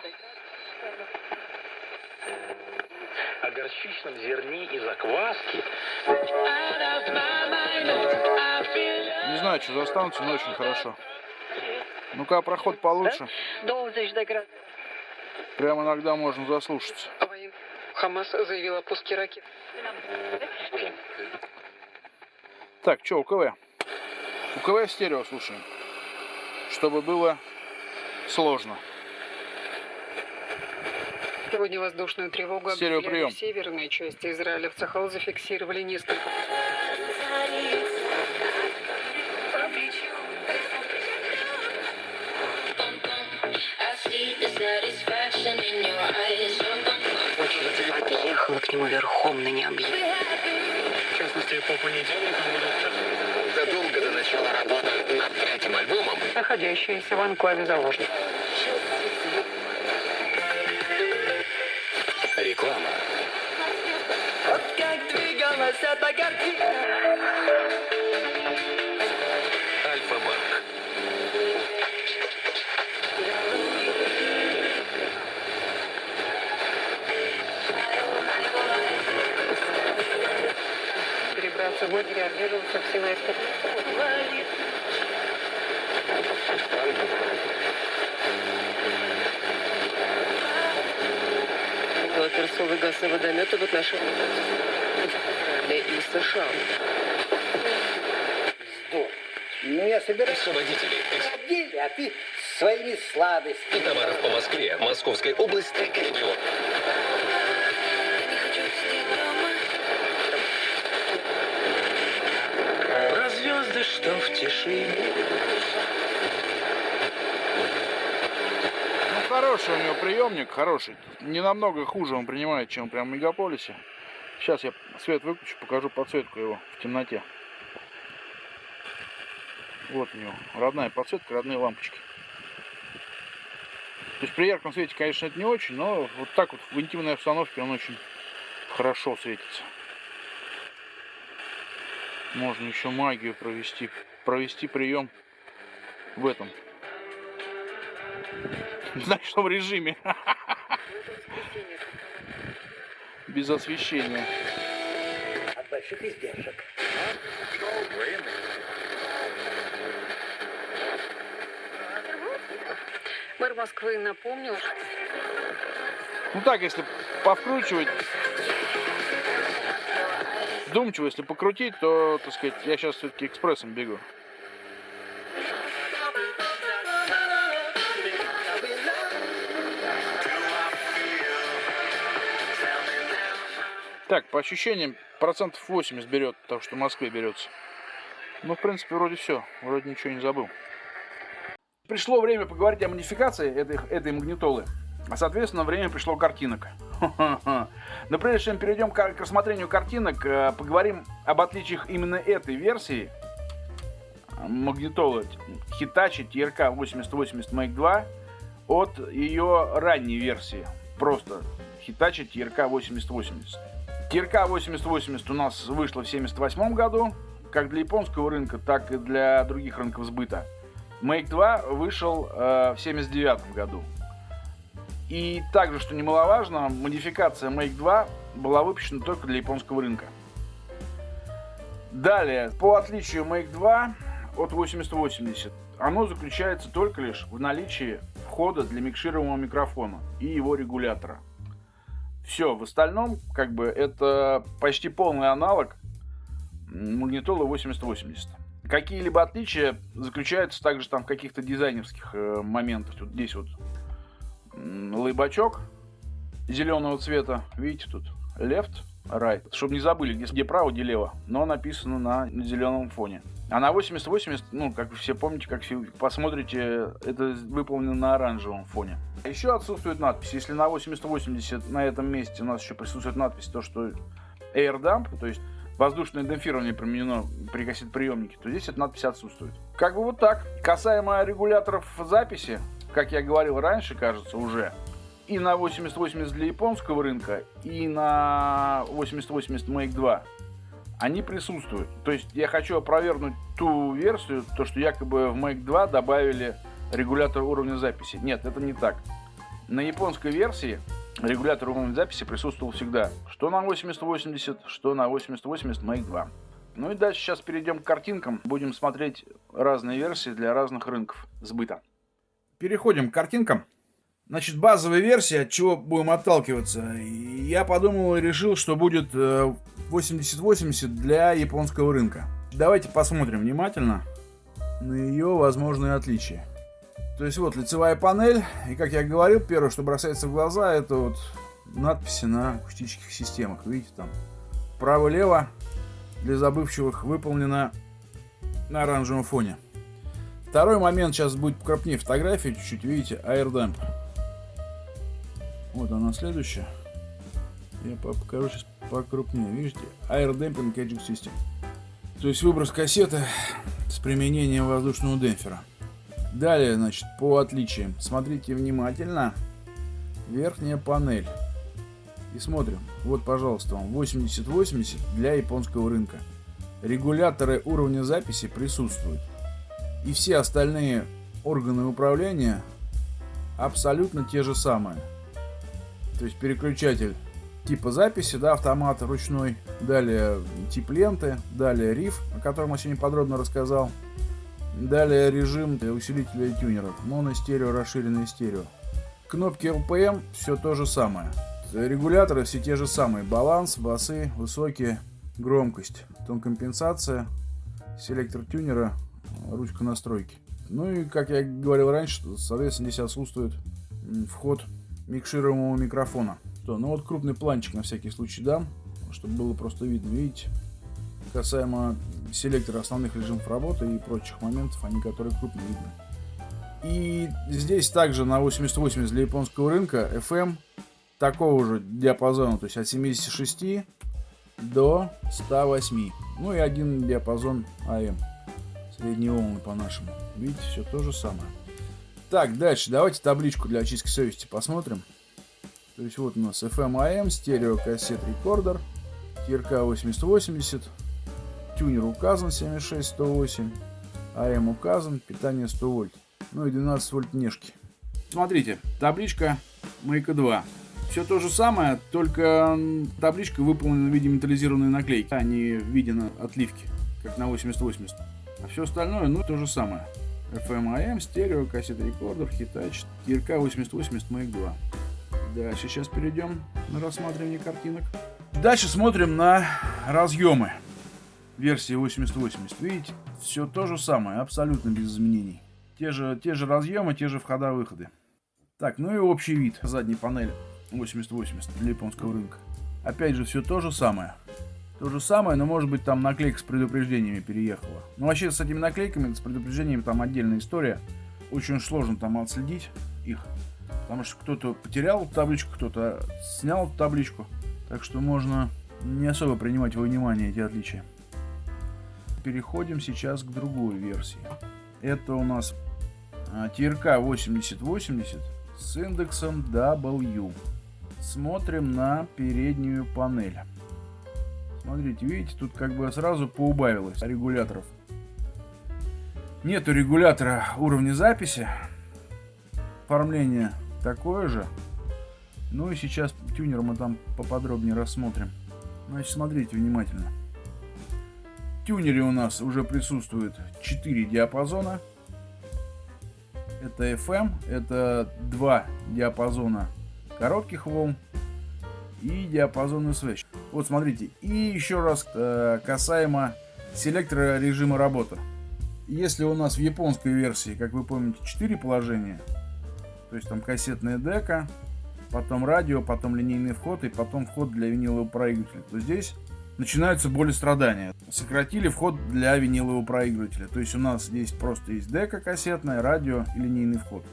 Speaker 2: О горчичном зерне и закваске.
Speaker 1: Не знаю, что за станцию, но очень хорошо. Ну, когда проход получше, прям иногда можно заслушаться.
Speaker 4: Хамас заявил о пуске ракет.
Speaker 1: Так, что, УКВ? УКВ стерео слушаем, чтобы было сложно.
Speaker 4: Сегодня воздушную тревогу объявляли в северной части Израиля. В Цахал зафиксировали несколько... Приехала к нему верхом на необъявленном.
Speaker 2: В частности, по понедельникам будет задолго до начала работы над третьим альбомом,
Speaker 4: Находящаяся в анклаве заложников.
Speaker 2: реклама. Альфа-банк.
Speaker 4: Перебраться в лагерь, объявился в Синайской. Перцовый газ и водометы в отношении и США.
Speaker 5: Ну, я собираюсь.
Speaker 2: Освободители.
Speaker 5: Отдели, а ты своими сладостями.
Speaker 2: И товаров по Москве, Московской области. Про звезды, что в тиши.
Speaker 1: Ну, хороший у него приемник, хороший. Не намного хуже он принимает, чем прям в мегаполисе. Сейчас я свет выключу, покажу подсветку его в темноте. Вот у него родная подсветка, родные лампочки. То есть при ярком свете, конечно, это не очень, но вот так вот в интимной обстановке он очень хорошо светится. Можно еще магию провести прием в этом В ночном режиме. Без освещения.
Speaker 5: От больших издержек.
Speaker 4: Мэр Москвы напомнил,
Speaker 1: Ну так, если повкручивать, вдумчиво, если покрутить, то, так сказать, я сейчас все-таки экспрессом бегу. Так, по ощущениям, 80% берет того, что в Москве берется. Ну, в принципе, вроде все. Вроде ничего не забыл. Пришло время поговорить о модификации этой магнитолы. А, соответственно, время пришло картинок. Но прежде чем перейдем к рассмотрению картинок, поговорим об отличиях именно этой версии магнитолы Hitachi TRK 8080 Make 2 от ее ранней версии. Просто Hitachi TRK 8080. TRK 8080 у нас вышла в 1978 году, как для японского рынка, так и для других рынков сбыта. Make 2 вышел в 1979 году. И также, что немаловажно, модификация Make 2 была выпущена только для японского рынка. Далее, по отличию Make 2 от 8080, оно заключается только лишь в наличии входа для микшируемого микрофона и его регулятора. Все, в остальном, как бы, это почти полный аналог магнитолы 8080. Какие-либо отличия заключаются также там в каких-то дизайнерских моментах. Вот здесь вот лейбачок зеленого цвета. Видите, тут left, right. Чтобы не забыли, где право, где лево. Но написано на зеленом фоне. А на 8080, ну, как вы все помните, как все посмотрите, это выполнено на оранжевом фоне. Еще отсутствует надпись. Если на 8080 на этом месте у нас еще присутствует надпись, то что air dump, то есть воздушное демпфирование применено при кассетоприемнике, то здесь эта надпись отсутствует. Как бы вот так. Касаемо регуляторов записи, как я говорил раньше, кажется, уже, и на 8080 для японского рынка, и на 8080 Make 2, они присутствуют. То есть я хочу опровергнуть ту версию, то что якобы в Make 2 добавили регулятор уровня записи. Нет, это не так. На японской версии регулятор уровня записи присутствовал всегда. Что на 8080, что на 8080 Make 2. Ну и дальше сейчас перейдем к картинкам. Будем смотреть разные версии для разных рынков сбыта. Переходим к картинкам. Значит, базовая версия, от чего будем отталкиваться. Я подумал и решил, что будет 8080 для японского рынка. Давайте посмотрим внимательно на ее возможные отличия. То есть вот лицевая панель, и как я говорил, первое, что бросается в глаза, это вот надписи на акустических системах. Видите, там право-лево для забывчивых выполнено на оранжевом фоне. Второй момент, сейчас будет покрупнее фотография, чуть-чуть, видите, air dump. Вот она следующая. Я покажу сейчас покрупнее, видите, air damping edging system. То есть выброс кассеты с применением воздушного демпфера. Далее, значит, по отличиям. Смотрите внимательно. Верхняя панель. И смотрим. Вот, пожалуйста, вам 8080 для японского рынка. Регуляторы уровня записи присутствуют. И все остальные органы управления абсолютно те же самые. То есть переключатель типа записи, да, автомат ручной. Далее тип ленты. Далее риф, о котором я сегодня подробно рассказал. Далее режим усилителя и тюнера. Моно, стерео, расширенное стерео. Кнопки LPM все то же самое. Регуляторы все те же самые. Баланс, басы, высокие, громкость, тон-компенсация, селектор тюнера, ручка настройки. Ну и, как я говорил раньше, соответственно, здесь отсутствует вход микшируемого микрофона. Ну вот крупный планчик на всякий случай дам, чтобы было просто видно. Видите? Касаемо селектора основных режимов работы и прочих моментов, они которые крупно видны. И здесь также на 8080 для японского рынка FM такого же диапазона, то есть от 76 до 108. Ну и один диапазон AM, средней волны по-нашему. Видите, все то же самое. Так, дальше давайте табличку для очистки совести посмотрим. То есть вот у нас FM AM, стерео кассет рекордер, TRK 8080. Тюнер указан 76-108, АМ указан, питание 100 вольт, ну и 12 вольт внешки. Смотрите, табличка Мейка 2. Все то же самое, только табличка выполнена в виде металлизированной наклейки, а не в виде отливки, как на 8080. А все остальное, ну, то же самое. FM, AM, стерео, кассета-рекордер, Hitachi, TRK 8080 Make 2. Дальше сейчас перейдем на рассматривание картинок. Дальше смотрим на разъемы версии 8080. Видите, все то же самое, абсолютно без изменений. Те же разъемы, те же входа-выходы. Так, ну и общий вид задней панели 8080 для японского рынка. Опять же, все то же самое. То же самое, но может быть там наклейка с предупреждениями переехала. Ну вообще с этими наклейками, с предупреждениями там отдельная история. Очень сложно там отследить их. Потому что кто-то потерял табличку, кто-то снял табличку. Так что можно не особо принимать во внимание эти отличия. Переходим сейчас к другой версии. Это у нас TRK 8080 с индексом W. Смотрим на переднюю панель. Смотрите, видите, тут как бы сразу поубавилось регуляторов. Нету регулятора уровня записи. Оформление такое же. Ну и сейчас тюнер мы там поподробнее рассмотрим. Значит, смотрите внимательно. В тюнере у нас уже присутствует 4 диапазона. Это FM, это 2 диапазона коротких волн и диапазон SV. Вот смотрите, и еще раз касаемо селектора режима работы. Если у нас в японской версии, как вы помните, 4 положения, то есть там кассетная дека, потом радио, потом линейный вход и потом вход для винилового проигрывателя, то здесь начинаются боли страдания. Сократили вход для винилового проигрывателя. То есть у нас здесь просто есть дека кассетная, радио и линейный вход.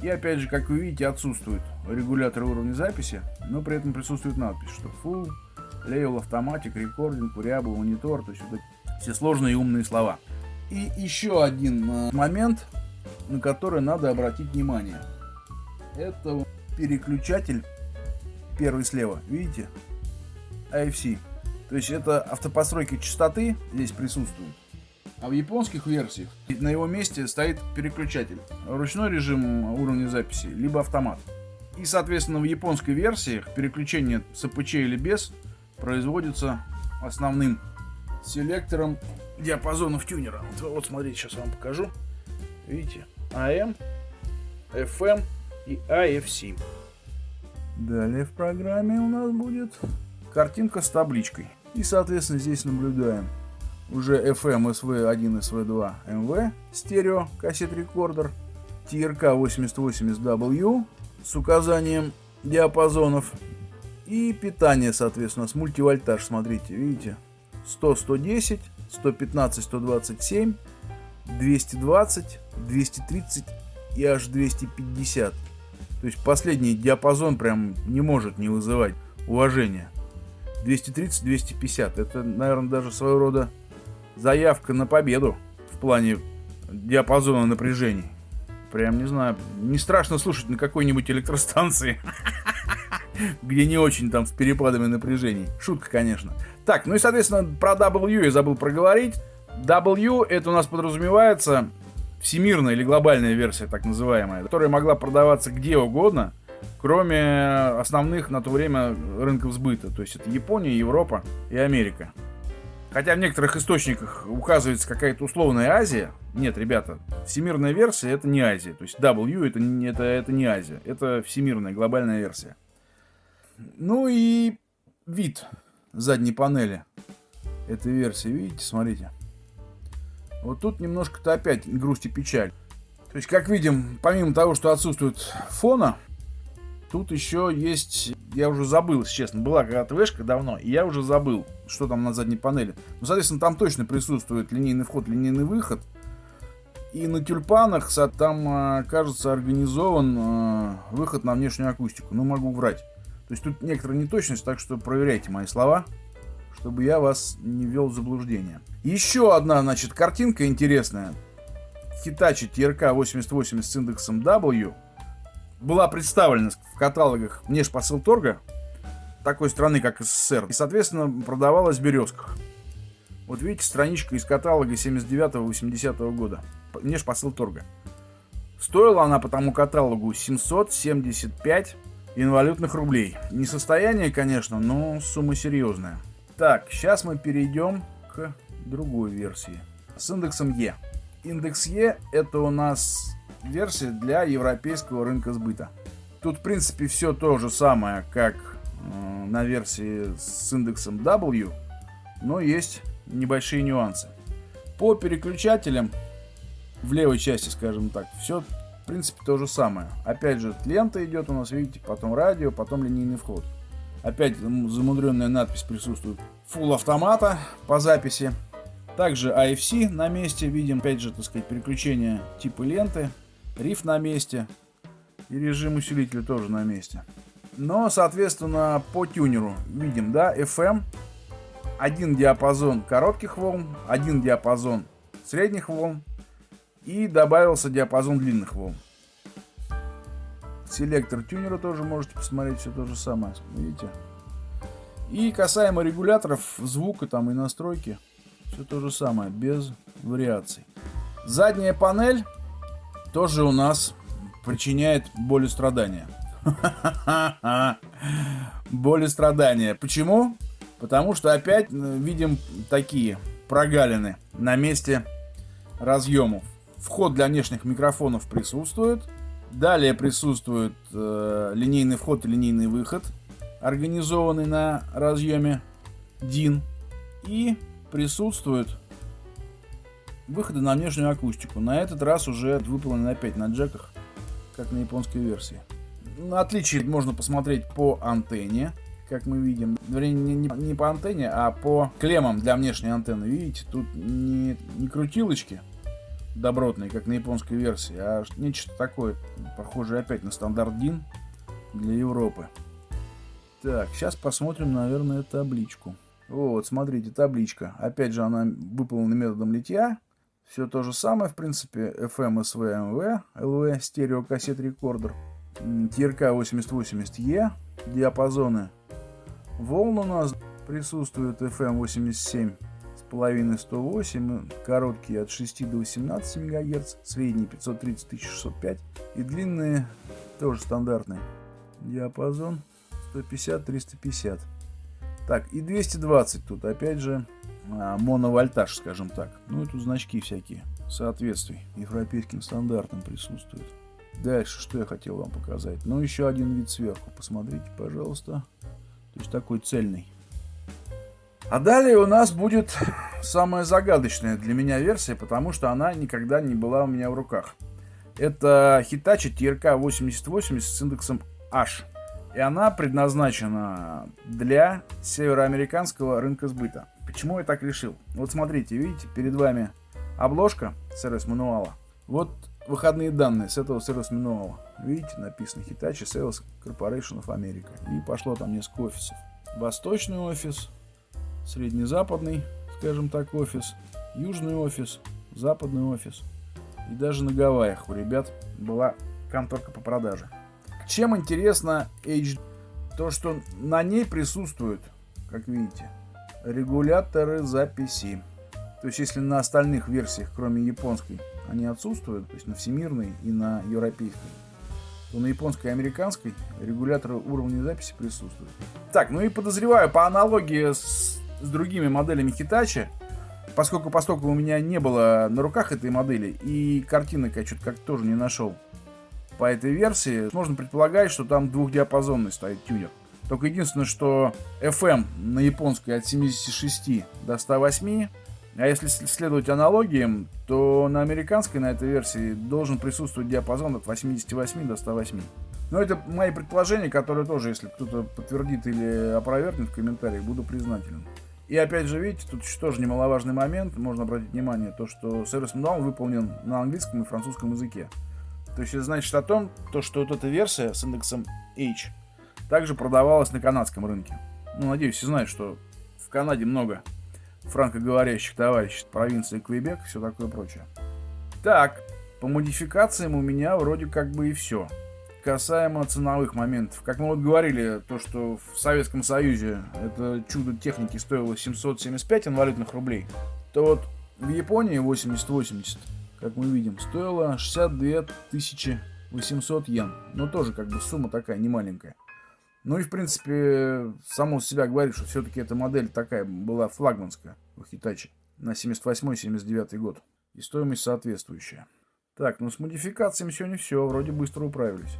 Speaker 1: И опять же, как вы видите, отсутствует регулятор уровня записи, но при этом присутствует надпись, что Full, Label, Automatic, Recording, Variable, Monitor, то есть вот все сложные и умные слова. И еще один момент, на который надо обратить внимание. Это переключатель, первый слева, видите? AFC. То есть это автопостройка частоты здесь присутствует. А в японских версиях на его месте стоит переключатель. Ручной режим уровня записи, либо автомат. И, соответственно, в японской версии переключение с АПЧ или без производится основным селектором диапазонов тюнера. Вот смотрите, сейчас вам покажу. Видите? AM, FM и AFC. Далее в программе у нас будет картинка с табличкой. И, соответственно, здесь наблюдаем уже FM, SV1, SV2, MV, стерео, кассет-рекордер, TRK 8080W с указанием диапазонов и питание, соответственно, с мультивольтаж. Смотрите, видите? 100, 110, 115, 127, 220, 230 и аж 250. То есть последний диапазон прям не может не вызывать уважения. 230-250. Это, наверное, даже своего рода заявка на победу в плане диапазона напряжений. Прям, не знаю, не страшно слушать на какой-нибудь электростанции, где не очень там с перепадами напряжений. Шутка, конечно. Так, ну и, соответственно, про W я забыл проговорить. W это у нас подразумевается всемирная или глобальная версия, так называемая, которая могла продаваться где угодно, кроме основных на то время рынков сбыта. То есть это Япония, Европа и Америка. Хотя в некоторых источниках указывается какая-то условная Азия. Нет, ребята, всемирная версия это не Азия. То есть W это не Азия. Это всемирная глобальная версия. Ну и вид задней панели этой версии. Видите, смотрите. Вот тут немножко-то опять грусть и печаль. То есть, как видим, помимо того, что отсутствует фона, тут еще есть, я уже забыл, если честно, была когда-то вешка давно, и я уже забыл, что там на задней панели. Ну, соответственно, там точно присутствует линейный вход, линейный выход. И на тюльпанах там, кажется, организован выход на внешнюю акустику. Ну, могу врать. То есть тут некоторая неточность, так что проверяйте мои слова, чтобы я вас не ввел в заблуждение. Еще одна, значит, картинка интересная. Hitachi TRK 8080 с индексом W была представлена в каталогах Внешпосылторга такой страны, как СССР, и, соответственно, продавалась в березках. Вот видите, страничка из каталога 79-80 года Внешпосылторга. Стоила она по тому каталогу 775 инвалютных рублей. Не состояние, конечно, но сумма серьезная. Так, сейчас мы перейдем к другой версии с индексом Е. Индекс Е — это у нас версия для европейского рынка сбыта. Тут, в принципе, все то же самое, как на версии с индексом W, но есть небольшие нюансы. По переключателям в левой части, скажем так, все, в принципе, то же самое. Опять же, лента идет у нас, видите, потом радио, потом линейный вход. Опять замудренная надпись присутствует. Full автомата по записи. Также AFC на месте. Видим, опять же, так сказать, переключение типа ленты. Риф на месте. И режим усилителя тоже на месте. Но, соответственно, по тюнеру видим, да, FM. Один диапазон коротких волн, один диапазон средних волн. И добавился диапазон длинных волн. Селектор тюнера тоже можете посмотреть, все то же самое. Видите? И касаемо регуляторов звука там и настройки, все то же самое, без вариаций. Задняя панель тоже у нас причиняет боль и страдания. Боль и страдания. Почему? Потому что опять видим такие прогалины на месте разъемов. Вход для внешних микрофонов присутствует. Далее присутствует линейный вход и линейный выход, организованный на разъеме DIN. И присутствуют выходы на внешнюю акустику. На этот раз уже выполнены опять на джеках, как на японской версии. Отличие можно посмотреть по антенне, как мы видим. Вернее, не по антенне, а по клеммам для внешней антенны. Видите, тут не крутилочки добротные, как на японской версии, а нечто такое, похожее опять на стандарт DIN для Европы. Так, сейчас посмотрим, наверное, табличку. Вот, смотрите, табличка. Опять же, она выполнена методом литья. Все то же самое, в принципе. FM, SV, MV, LV, стереокассет-рекордер. TRK 8080E. Диапазоны волн у нас присутствуют. FM 87,5 108. Короткие от 6 до 18 МГц. Средние 530-1605. И длинные тоже стандартные. Диапазон 150-350. Так, и 220 тут, опять же, моновольтаж, скажем так. Ну и тут значки всякие соответствий европейским стандартам присутствуют. Дальше, что я хотел вам показать. Ну, еще один вид сверху, посмотрите, пожалуйста. То есть такой цельный. А далее у нас будет самая загадочная для меня версия, потому что она никогда не была у меня в руках. Это Hitachi TRK 8080 с индексом H. И она предназначена для североамериканского рынка сбыта. Почему я так решил? Вот смотрите, видите, перед вами обложка сервис-мануала. Вот выходные данные с этого сервис-мануала. Видите, написано Hitachi Sales Corporation of America. И пошло там несколько офисов. Восточный офис, среднезападный, скажем так, офис, южный офис, западный офис. И даже на Гавайях у ребят была конторка по продаже. Чем интересно HD? То, что на ней присутствуют, как видите, регуляторы записи. То есть, если на остальных версиях, кроме японской, они отсутствуют, то есть на всемирной и на европейской, то на японской и американской регуляторы уровня записи присутствуют. Так, ну и подозреваю, по аналогии с другими моделями Hitachi, поскольку у меня не было на руках этой модели, и картинок я что-то как-то тоже не нашел, по этой версии можно предполагать, что там двухдиапазонный стоит тюнер. Только единственное, что FM на японской от 76 до 108, а если следовать аналогиям, то на американской на этой версии должен присутствовать диапазон от 88 до 108. Но это мои предположения, которые тоже, если кто-то подтвердит или опровергнет в комментариях, буду признателен. И опять же, видите, тут еще тоже немаловажный момент, можно обратить внимание, то, что сервис-мануал выполнен на английском и французском языке. То есть это значит о том, что вот эта версия с индексом H также продавалась на канадском рынке. Ну, надеюсь, все знают, что в Канаде много франкоговорящих товарищей, провинции Квебек, все такое прочее. Так, по модификациям у меня вроде как бы и все. Касаемо ценовых моментов. Как мы вот говорили, то, что в Советском Союзе это чудо техники стоило 775 инвалютных рублей, то вот в Японии 8080
Speaker 6: как мы видим, стоила 62 800 йен. Но тоже как бы сумма такая немаленькая. Ну и в принципе, само себя говорит, что все-таки эта модель такая была флагманская у Hitachi на 78-79 год. И стоимость соответствующая. Так, ну с модификациями сегодня все, вроде быстро управились.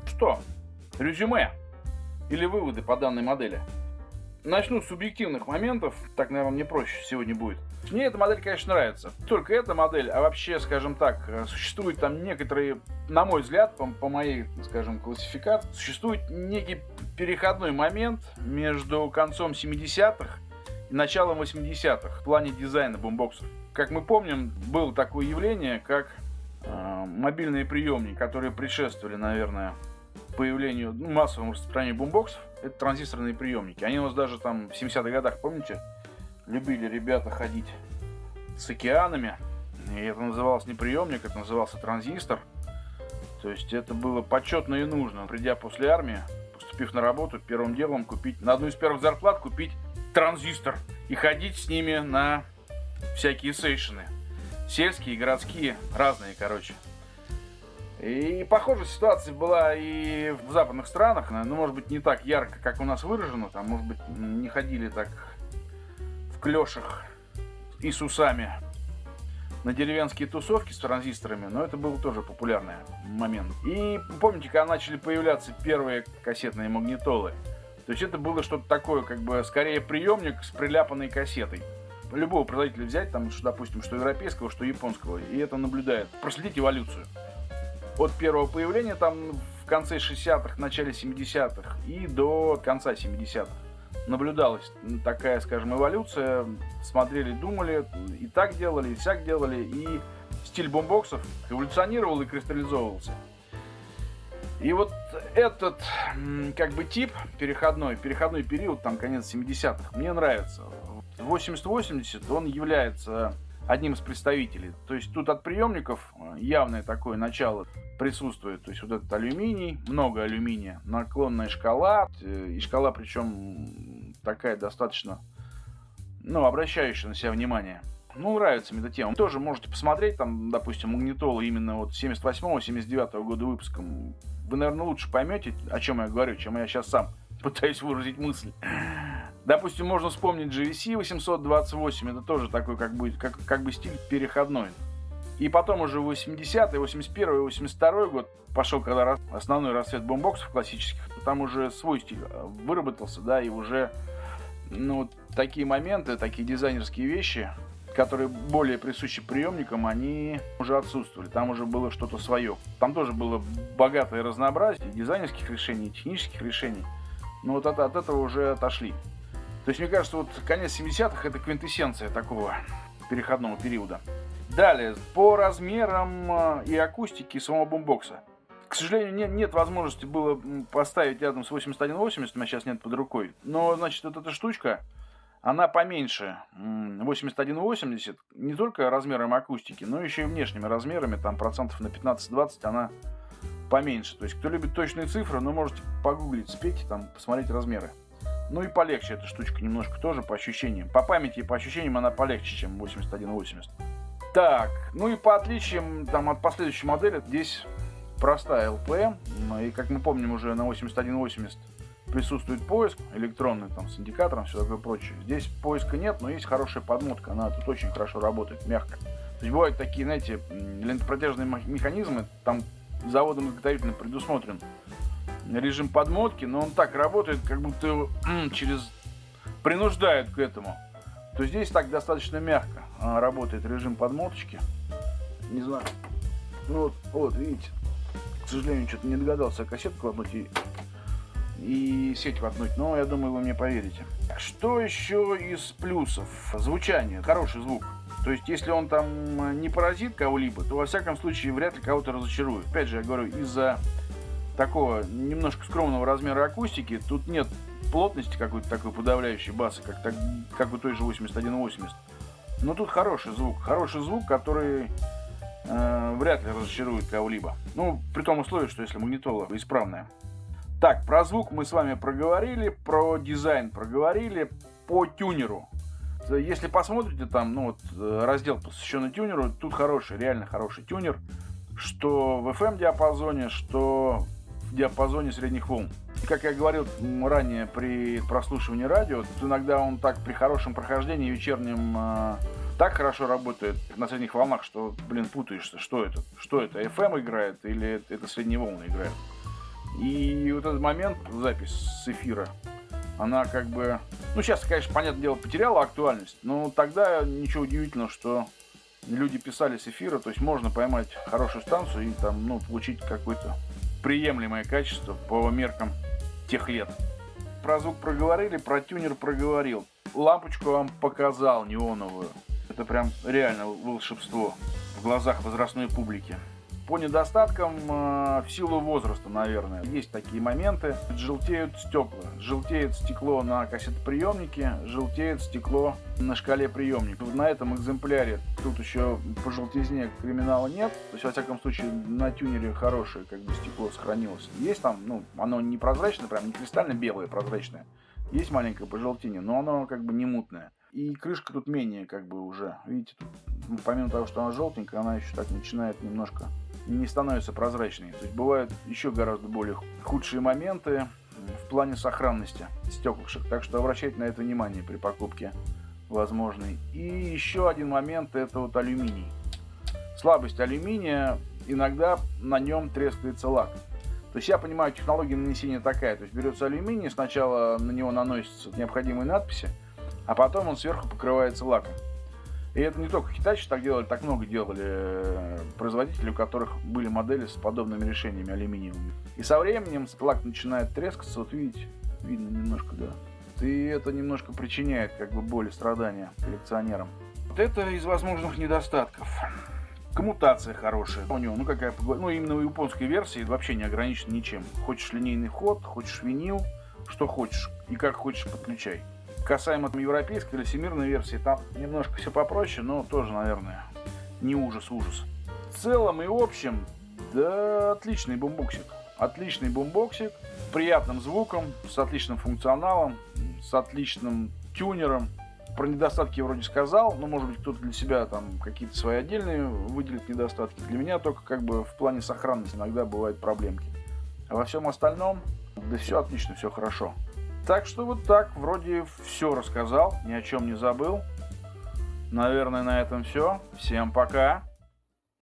Speaker 1: Что? Резюме или выводы по данной модели? Начну с субъективных моментов, так, наверное, мне проще сегодня будет. Мне эта модель, конечно, нравится. Не только эта модель, а вообще, скажем так, существуют там некоторые, на мой взгляд, по моей, скажем, классификации, существует некий переходной момент между концом 70-х и началом 80-х в плане дизайна бумбоксов. Как мы помним, было такое явление, как мобильные приемники, которые предшествовали, наверное, появлению, массовому распространению бумбоксов. Это транзисторные приемники. Они у нас даже там в 70-х годах, помните, любили ребята ходить с океанами. И это называлось не приемник, это назывался транзистор. То есть это было почетно и нужно. Придя после армии, поступив на работу, первым делом купить, на одну из первых зарплат купить транзистор. И ходить с ними на всякие сейшены. Сельские, городские, разные, короче. И похожая ситуация была и в западных странах, но, может быть, не так ярко, как у нас выражено, там, может быть, не ходили так в клешах и с усами на деревенские тусовки с транзисторами, но это был тоже популярный момент. И помните, когда начали появляться первые кассетные магнитолы, то есть это было что-то такое, как бы, скорее приемник с приляпанной кассетой. Любого производителя взять, там, что, допустим, что европейского, что японского, и это наблюдает. Проследить эволюцию. От первого появления там в конце 60-х, начале 70-х и до конца 70-х наблюдалась такая, скажем, эволюция. Смотрели, думали, и так делали, и сяк делали, и стиль бумбоксов эволюционировал и кристаллизовывался. И вот этот, как бы, тип переходной период, там, конец 70-х, мне нравится. 80-80 он является одним из представителей. То есть тут от приемников явное такое начало присутствует. То есть вот этот алюминий, много алюминия, наклонная шкала. И шкала причем такая достаточно, обращающая на себя внимание. Нравится мне эта тема. Тоже можете посмотреть, там, допустим, магнитолы именно вот 78-79 года выпуска. Вы, наверное, лучше поймете, о чем я говорю, чем я сейчас сам пытаюсь выразить мысль. Допустим, можно вспомнить GVC 828, это тоже такой как бы стиль переходной. И потом уже 80-й, 81-й, 82-й год пошел, когда основной расцвет бумбоксов классических, там уже свой стиль выработался, да, и уже, такие моменты, такие дизайнерские вещи, которые более присущи приемникам, они уже отсутствовали, там уже было что-то свое. Там тоже было богатое разнообразие дизайнерских решений, технических решений, но вот от этого уже отошли. То есть, мне кажется, вот конец 70-х это квинтэссенция такого переходного периода. Далее, по размерам и акустике самого бумбокса. К сожалению, нет возможности было поставить рядом с 8180, у меня сейчас нет под рукой. Но, значит, вот эта штучка, она поменьше 8180, не только размером акустики, но еще и внешними размерами, там процентов на 15-20 она поменьше. То есть, кто любит точные цифры, можете погуглить, спеть, там, посмотреть размеры. И полегче эта штучка немножко тоже по ощущениям. По памяти и по ощущениям она полегче, чем 8180. Так, и по отличиям там, от последующей модели, здесь простая LPM. И как мы помним, уже на 8180 присутствует поиск электронный, там, с индикатором, все такое прочее. Здесь поиска нет, но есть хорошая подмотка, она тут очень хорошо работает, мягко. То есть бывают такие, знаете, лентопротяжные механизмы, там заводом-изготовителем предусмотрен режим подмотки, но он так работает, как будто его принуждают к этому. То здесь так достаточно мягко работает режим подмоточки. Не знаю. Вот, видите. К сожалению, что-то не догадался кассетку воткнуть и сеть воткнуть, но я думаю, вы мне поверите. Что еще из плюсов? Звучание. Хороший звук. То есть, если он там не поразит кого-либо, то, во всяком случае, вряд ли кого-то разочарует. Опять же, я говорю, из-за такого немножко скромного размера акустики, тут нет плотности какой-то такой подавляющей басы, как у той же 8180. Но тут хороший звук, который вряд ли разочарует кого-либо. При том условии, что если магнитола исправная. Так, про звук мы с вами проговорили, про дизайн проговорили, по тюнеру. Если посмотрите там, ну вот, раздел, посвященный тюнеру, тут хороший, реально хороший тюнер, что в FM-диапазоне, что в диапазоне средних волн. И как я говорил ранее при прослушивании радио, иногда он так при хорошем прохождении вечернем так хорошо работает на средних волнах, что, блин, путаешься, что это? Что это, FM играет или это средние волны играют? И вот этот момент, запись с эфира, она как бы... Ну, сейчас, конечно, понятное дело, потеряла актуальность, но тогда ничего удивительного, что люди писали с эфира, то есть можно поймать хорошую станцию и там, ну, получить какое-то приемлемое качество по меркам тех лет. Про звук проговорили, про тюнер проговорил. Лампочку вам показал неоновую. Это прям реально волшебство в глазах возрастной публики. По недостаткам, в силу возраста, наверное, есть такие моменты. Желтеют стекла. Желтеет стекло на кассетоприемнике, желтеет стекло на шкале приемника. На этом экземпляре тут еще по желтизне криминала нет. То есть, во всяком случае, на тюнере хорошее как бы стекло сохранилось. Есть там, ну, оно не прозрачное, прям не кристально белое, прозрачное. Есть маленькое пожелтение, но оно как бы не мутное. И крышка тут менее как бы уже, видите, тут, ну, помимо того, что она желтенькая, она еще так начинает немножко, не становится прозрачной. То есть бывают еще гораздо более худшие моменты в плане сохранности стеклышек. Так что обращайте на это внимание при покупке возможной. И еще один момент, это вот алюминий. Слабость алюминия, иногда на нем трескается лак. То есть я понимаю, технология нанесения такая. То есть берется алюминий, сначала на него наносятся необходимые надписи, а потом он сверху покрывается лаком. И это не только китайцы так делали, так много делали производители, у которых были модели с подобными решениями алюминиевыми. И со временем лак начинает трескаться, вот видите, видно немножко, да. И это немножко причиняет как бы боль и страдания коллекционерам. Вот это из возможных недостатков. Коммутация хорошая у него, ну какая, ну именно у японской версии вообще не ограничена ничем. Хочешь линейный вход, хочешь винил, что хочешь и как хочешь подключай. Касаемо европейской или всемирной версии, там немножко все попроще, но тоже, наверное, не ужас-ужас. В целом и общем, да, отличный бумбоксик. Отличный бумбоксик, с приятным звуком, с отличным функционалом, с отличным тюнером. Про недостатки я вроде сказал, но может быть кто-то для себя там какие-то свои отдельные выделит недостатки. Для меня только как бы в плане сохранности иногда бывают проблемки. А во всем остальном, да все отлично, все хорошо. Так что вот так, вроде все рассказал, ни о чем не забыл. Наверное, на этом все. Всем пока.